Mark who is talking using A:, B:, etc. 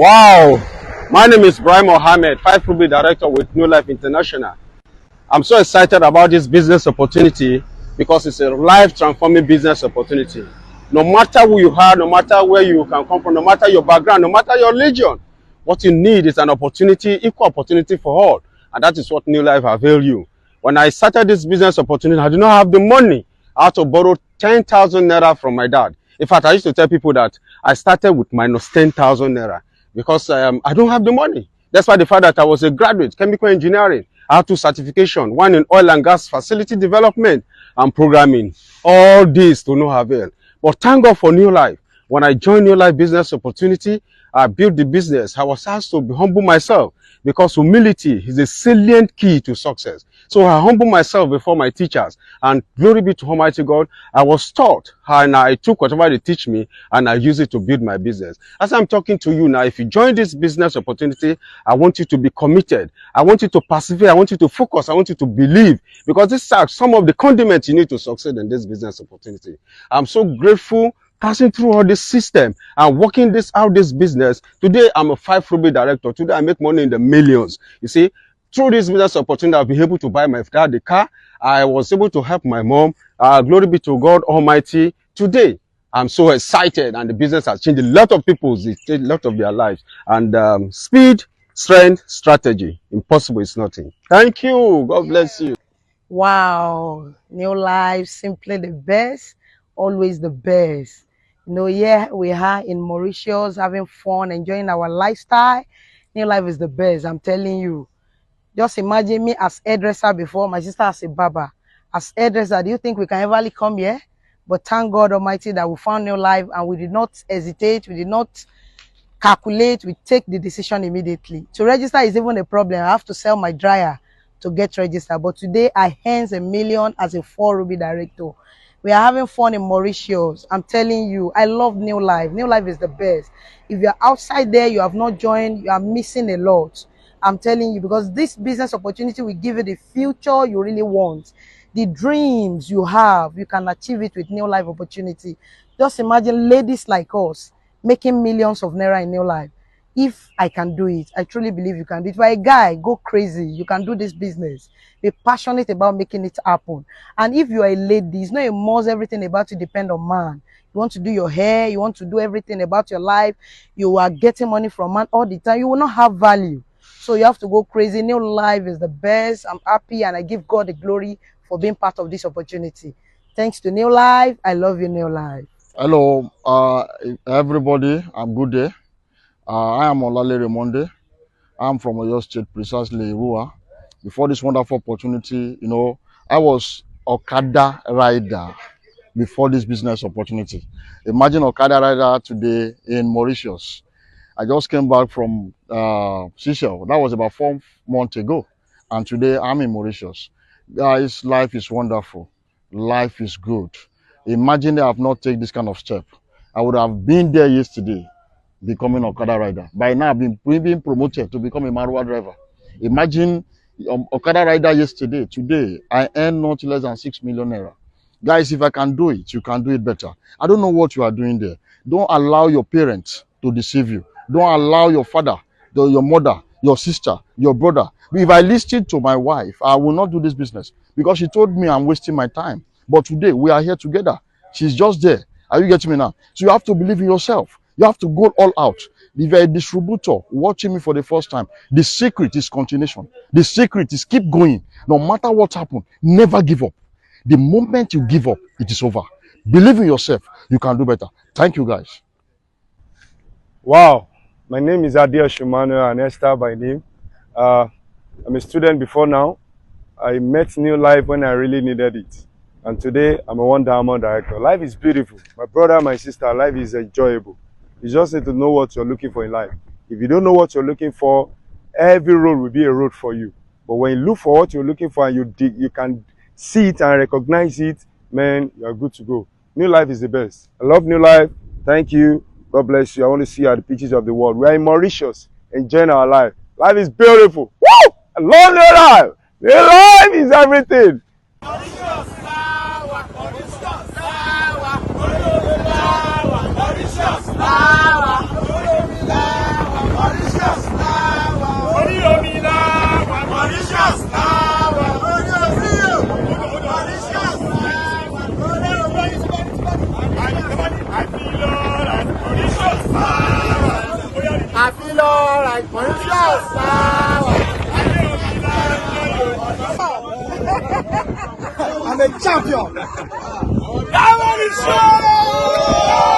A: Wow, my name is Brian Mohammed, 5 Ruby Director with Neolife International. I'm so excited about this business opportunity because it's a life-transforming business opportunity. No matter who you are, no matter where you can come from, no matter your background, no matter your religion, what you need is an opportunity, equal opportunity for all. And that is what Neolife avail you. When I started this business opportunity, I did not have the money. I had to borrow 10,000 naira from my dad. In fact, I used to tell people that I started with minus 10,000 naira because I don't have the money. That's why the fact that I was a graduate, chemical engineering. I have 2 certifications, one in oil and gas facility development and programming. All this to no avail. But thank God for Neolife. When I joined Neolife Business Opportunity, I built the business. I was asked to humble myself because humility is a salient key to success. So I humble myself before my teachers, and glory be to Almighty God. I was taught and I took whatever they teach me and I use it to build my business. As I'm talking to you now, if you join this business opportunity, I want you to be committed. I want you to persevere. I want you to focus. I want you to believe, because these are some of the condiments you need to succeed in this business opportunity. I'm so grateful passing through all this system and working this business. Today, I'm a 5 Ruby director. Today, I make money in the millions. You see, through this business opportunity, I've been able to buy my dad a car. I was able to help my mom. Glory be to God Almighty. Today, I'm so excited, and the business has changed a lot of people's, it changed a lot of their lives. And speed, strength, strategy. Impossible is nothing. Thank you. God bless you.
B: Wow, Neolife, simply the best, always the best. Yeah, we are in Mauritius having fun, enjoying our lifestyle. Neolife is the best, I'm telling you. Just imagine me as hairdresser before, my sister as a barber. As hairdresser, do you think we can ever come here? But thank God Almighty that we found Neolife and we did not hesitate, we did not calculate, we take the decision immediately. To register is even a problem. I have to sell my dryer to get registered. But today I earned $1 million as a 4 Ruby director. We are having fun in Mauritius. I'm telling you, I love Neolife. Neolife is the best. If you're outside there, you have not joined, you are missing a lot. I'm telling you, because this business opportunity will give you the future you really want. The dreams you have, you can achieve it with Neolife opportunity. Just imagine ladies like us making millions of naira in Neolife. If I can do it, I truly believe you can do it. If you're a guy, go crazy. You can do this business. Be passionate about making it happen. And if you are a lady, it's not a must everything about you depend on man. You want to do your hair, you want to do everything about your life, you are getting money from man all the time, you will not have value. So you have to go crazy. Neolife is the best. I'm happy and I give God the glory for being part of this opportunity. Thanks to Neolife. I love you, Neolife.
C: Hello, everybody. I'm good day. I am Olale Remonde. I'm from Oyo State, precisely Rua. Before this wonderful opportunity, I was Okada rider before this business opportunity. Imagine Okada rider today in Mauritius. I just came back from Seychelles. That was about 4 months ago. And today I'm in Mauritius. Guys, life is wonderful. Life is good. Imagine I have not taken this kind of step. I would have been there yesterday, becoming an Okada rider. By now, I've been promoted to become a Marwa driver. Imagine Okada rider yesterday. Today, I earn not less than 6 million naira. Guys, if I can do it, you can do it better. I don't know what you are doing there. Don't allow your parents to deceive you. Don't allow your father, your mother, your sister, your brother. If I listened to my wife, I will not do this business because she told me I'm wasting my time. But today, we are here together. She's just there. Are you getting me now? So you have to believe in yourself. You have to go all out. If you're a distributor watching me for the first time, the secret is continuation. The secret is keep going. No matter what happens, never give up. The moment you give up, it is over. Believe in yourself. You can do better. Thank you, guys.
D: Wow, my name is Adia Shumano and Esther by name. I'm a student before now. I met Neolife when I really needed it. And today, I'm a 1 diamond director. Life is beautiful. My brother, my sister, life is enjoyable. You just need to know what you're looking for in life. If you don't know what you're looking for, every road will be a road for you. But when you look for what you're looking for and you can see it and recognize it, man, you're good to go. Neolife is the best. I love Neolife. Thank you. God bless you. I want to see you at the beaches of the world. We are in Mauritius, enjoying our life. Life is beautiful. Woo! I love Neolife. Neolife is everything.
E: I'm a champion. That one is